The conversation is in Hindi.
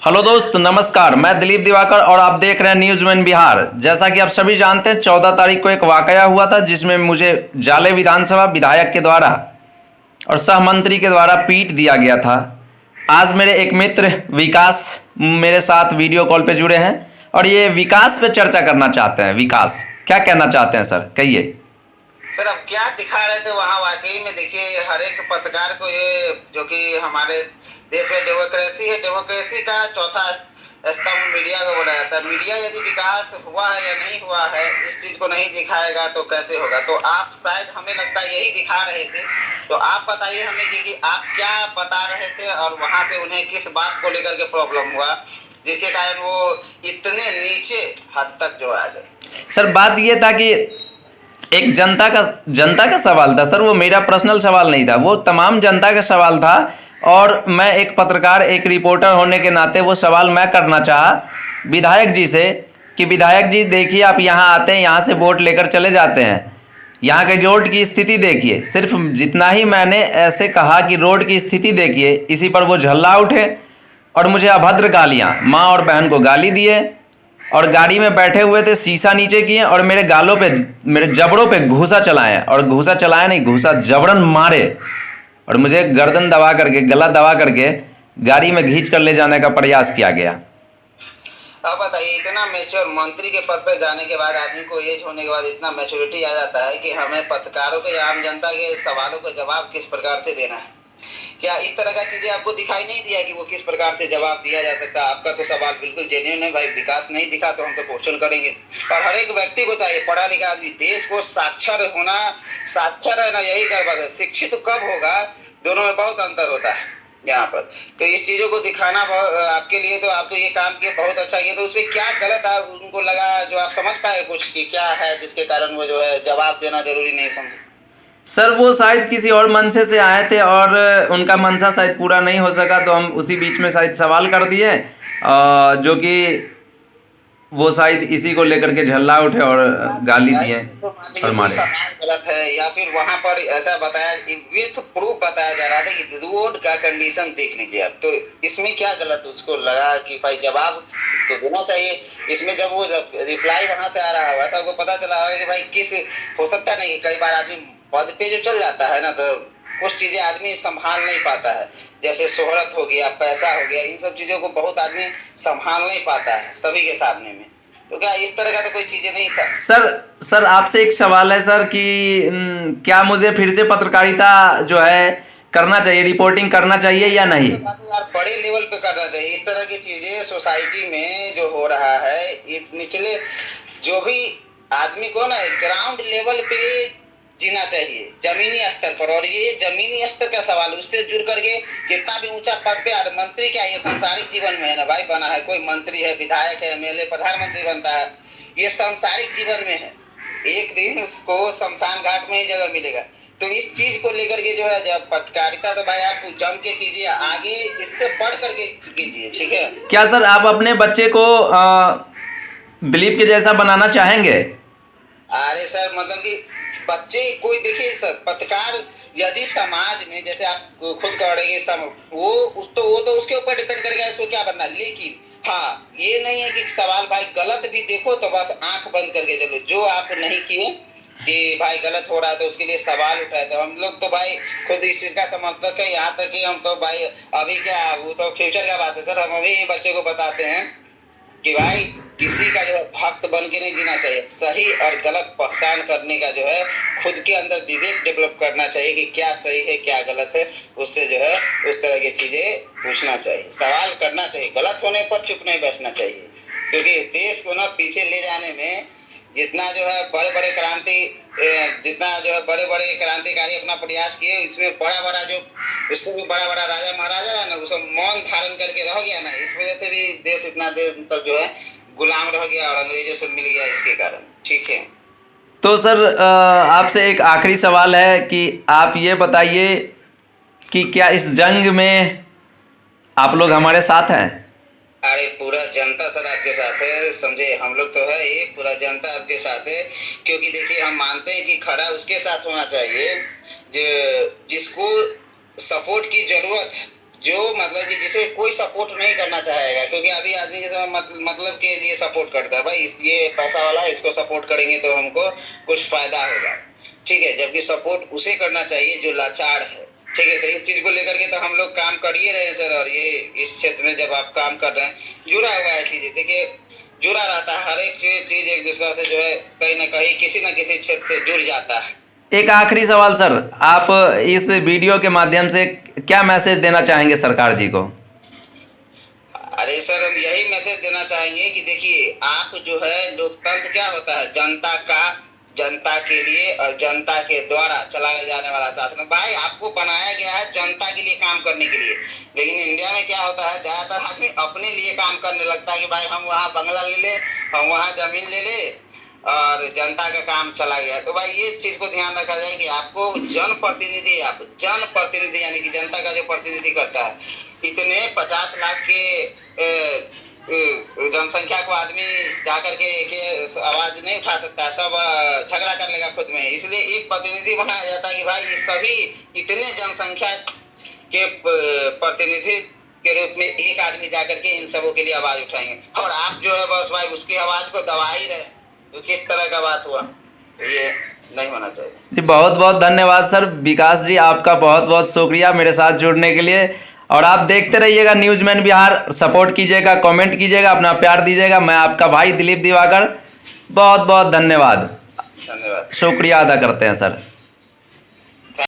हेलो दोस्त, नमस्कार। मैं दिलीप दिवाकर और आप देख रहे हैं न्यूज़ वन बिहार। जैसा कि आप सभी जानते हैं, 14 तारीख को एक वाकया हुआ था जिसमें मुझे जाले विधानसभा विधायक के द्वारा और सह मंत्री के द्वारा पीट दिया गया था। आज मेरे एक मित्र विकास मेरे साथ वीडियो कॉल पे जुड़े हैं और ये विकास पे चर्चा करना चाहते हैं। विकास, क्या कहना चाहते हैं सर? कहिए सर। अब क्या दिखा रहे थे वहाँ? वाकई में देखिए, हर एक पत्रकार को ये, जो कि हमारे देश में डेमोक्रेसी है, डेमोक्रेसी का चौथा स्तंभ मीडिया को बोला जाता है। मीडिया यदि विकास हुआ है या नहीं हुआ है, इस चीज को नहीं दिखाएगा तो कैसे होगा? तो आप शायद, हमें लगता है, यही दिखा रहे थे। तो आप बताइए हमें कि आप क्या बता रहे थे और वहां से उन्हें किस बात को लेकर के प्रॉब्लम हुआ जिसके कारण वो इतने नीचे हद तक जो आ गए। सर। बात ये था कि एक जनता का सवाल था सर। वो मेरा पर्सनल सवाल नहीं था, वो तमाम जनता का सवाल था। और मैं एक पत्रकार, एक रिपोर्टर होने के नाते वो सवाल मैं करना चाहा विधायक जी से कि विधायक जी देखिए, आप यहाँ आते हैं, यहाँ से वोट लेकर चले जाते हैं, यहाँ के रोड की स्थिति देखिए। सिर्फ जितना ही मैंने ऐसे कहा कि रोड की स्थिति देखिए, इसी पर वो झल्ला उठे और मुझे अभद्र गालियाँ, माँ और बहन को गाली दिए। और गाड़ी में बैठे हुए थे, शीशा नीचे किए और मेरे गालों पे, मेरे जबड़ों पे घूसा चलाए। और घूसा चलाया नहीं, घूसा जबरन मारे और मुझे गर्दन दबा करके, गला दबा करके गाड़ी में खींच कर ले जाने का प्रयास किया गया। अब बताइए, इतना मेच्योर मंत्री के पद पर जाने के बाद, आदमी को एज होने के बाद इतना मैच्योरिटी आ जाता है कि हमें पत्रकारों के, आम जनता के सवालों का जवाब किस प्रकार से देना है। क्या इस तरह का चीजें आपको दिखाई नहीं दिया कि वो किस प्रकार से जवाब दिया जा सकता? आपका तो सवाल बिल्कुल जेन्युइन है भाई। विकास नहीं दिखा तो हम तो क्वेश्चन करेंगे। और हर एक व्यक्ति को चाहिए, पढ़ा लिखा आदमी, देश को साक्षर होना, साक्षर है ना, यही गड़बड़ है। शिक्षित कब होगा, दोनों में बहुत अंतर होता है यहाँ पर। तो इस चीजों को दिखाना आपके लिए, तो आप तो ये काम किए, बहुत अच्छा किया। तो उसमें क्या गलत आप उनको लगा, जो आप समझ पाए कुछ कि क्या है जिसके कारण वो जो है जवाब देना जरूरी नहीं समझे? सर, वो शायद किसी और मंशे से आए थे और उनका मंशा शायद पूरा नहीं हो सका, तो हम उसी बीच में शायद सवाल कर दिए, जो कि वो शायद इसी को लेकर के झल्ला उठे और गाली दिए तो मान और लीजिए कोई मारे। सवाल गलत है, या फिर वहां पर ऐसा बताया, विथ प्रूफ बताया जा रहा था कि रोड का कंडीशन देख लीजिए आप, तो इसमें क्या गलत उसको लगा कि भाई जवाब तो देना चाहिए। इसमें जब वो रिप्लाई वहां से आ रहा होगा तो आपको पता चला होगा कि भाई किस, हो सकता नहीं, कई बार आदमी पद पे जो चल जाता है ना, तो कुछ चीजें आदमी संभाल नहीं पाता है। जैसे शोहरत हो गया, पैसा हो गया, इन सब चीजों को बहुत आदमी संभाल नहीं पाता है सभी के सामने में। तो क्या इस तरह का तो कोई चीजें नहीं था? सर आपसे एक सवाल है सर कि क्या मुझे फिर से पत्रकारिता जो है करना चाहिए, रिपोर्टिंग करना चाहिए या नहीं? यार, बड़े लेवल पे करना चाहिए। इस तरह की चीजें सोसाइटी में जो हो रहा है, निचले जो भी आदमी को ना ग्राउंड लेवल पे जीना चाहिए, जमीनी स्तर पर। और ये जमीनी स्तर का सवाल, उससे जुड़ करके कितना भी ऊंचा पद पे, और मंत्री क्या, ये सांसारिक जीवन में है ना भाई बना है। कोई मंत्री है, विधायक है, एमएलए, प्रधानमंत्री बनता है, ये सांसारिक जीवन में है। एक दिन उसको शमशान घाट में ही जगह मिलेगा। तो इस चीज को लेकर के जो है, जब पत्रकारिता, तो भाई आप जम के कीजिए, आगे इससे बढ़ करके कीजिए, ठीक है? क्या सर आप अपने बच्चे को दिलीप के जैसा बनाना चाहेंगे? अरे सर, मतलब कि बच्चे कोई, देखिए सर, पत्रकार यदि समाज में, जैसे आप खुद कह रहे हैं, वो तो उसके ऊपर डिपेंड करेगा इसको क्या बनना। लेकिन हाँ, ये नहीं है कि सवाल भाई गलत भी देखो तो बस आंख बंद करके चलो। जो आप नहीं किए कि भाई गलत हो रहा है तो उसके लिए सवाल उठाए, तो हम लोग तो भाई खुद इस चीज का समर्थक है। यहाँ तक कि हम तो भाई, अभी क्या, वो तो फ्यूचर का बात है सर, हम अभी बच्चे को बताते हैं कि भाई किसी का जो है भक्त बन के नहीं जीना चाहिए। सही और गलत पहचान करने का जो है, खुद के अंदर विवेक डेवलप करना चाहिए कि क्या सही है क्या गलत है। उससे जो है उस तरह की चीजें पूछना चाहिए, सवाल करना चाहिए। गलत होने पर चुप नहीं बैठना चाहिए, क्योंकि देश को ना पीछे ले जाने में जितना जो है बड़े बड़े क्रांतिकारी अपना प्रयास किए, इसमें बड़ा बड़ा जो, उससे भी बड़ा बड़ा राजा महाराजा है ना, वो सब मौन धारण करके रह गया ना, इस वजह से भी देश इतना देर तक जो है गुलाम रह गया और अंग्रेजों से मिल गया इसके कारण, ठीक है? तो सर आपसे एक आखिरी सवाल है कि आप ये बताइए कि क्या इस जंग में आप लोग हमारे साथ हैं? अरे पूरा जनता सर आपके साथ है, समझे? हम लोग तो है, ये पूरा जनता आपके साथ है। क्योंकि देखिए, हम मानते हैं कि खड़ा उसके साथ होना चाहिए जो, जिसको सपोर्ट की जरूरत है। जो मतलब कि जिसे कोई सपोर्ट नहीं करना चाहेगा, क्योंकि अभी आदमी जैसे मतलब के लिए सपोर्ट करता है, भाई ये पैसा वाला है, इसको सपोर्ट करेंगे तो हमको कुछ फायदा होगा, ठीक है, जबकि सपोर्ट उसे करना चाहिए जो लाचार है, ठीक है। तो इस चीज को लेकर के तो हम लोग काम कर ही रहे हैं सर। और ये इस क्षेत्र में जब आप काम कर रहे हैं, जुड़ा हुआ है चीजें, देखिए जुड़ा रहता है, हर एक चीज एक दूसरे से जो है कहीं ना कहीं किसी न किसी क्षेत्र से जुड़ जाता है। एक आखिरी सवाल सर, आप इस वीडियो के माध्यम से क्या मैसेज देना चाहेंगे सरकार जी को? अरे सर, हम यही मैसेज देना चाहेंगे कि देखिए, आप जो है, लोकतंत्र क्या होता है, जनता का, जनता के लिए और जनता के द्वारा चलाए जाने वाला शासन। भाई आपको बनाया गया है जनता के लिए काम करने के लिए, लेकिन इंडिया में क्या होता है, ज्यादातर आदमी अपने लिए काम करने लगता है कि भाई हम वहाँ बंगला ले ले, हम वहाँ जमीन ले ले और जनता का काम चला गया। तो भाई ये चीज को ध्यान रखा जाए कि आपको जनप्रतिनिधि, आप जनप्रतिनिधि यानी कि जनता का जो प्रतिनिधि करता है, इतने 50 लाख के जनसंख्या को आदमी जाकर के आवाज नहीं उठा सकता, सब झगड़ा कर लेगा खुद में। इसलिए एक प्रतिनिधि बनाया जाता है कि भाई ये सभी इतने जनसंख्या के प्रतिनिधि के रूप में एक आदमी जाकर के इन सबों के लिए आवाज उठाएंगे, और आप जो है बस भाई उसकी आवाज को दबा ही रहे। तो किस तरह का बात हुआ, ये नहीं होना चाहिए जी। बहुत बहुत धन्यवाद सर विकास जी, आपका बहुत बहुत शुक्रिया मेरे साथ जुड़ने के लिए। और आप देखते रहिएगा न्यूज़मैन बिहार, सपोर्ट कीजिएगा, कमेंट कीजिएगा, अपना प्यार दीजिएगा। मैं आपका भाई दिलीप दिवाकर, बहुत बहुत धन्यवाद, धन्यवाद। शुक्रिया अदा करते हैं सर।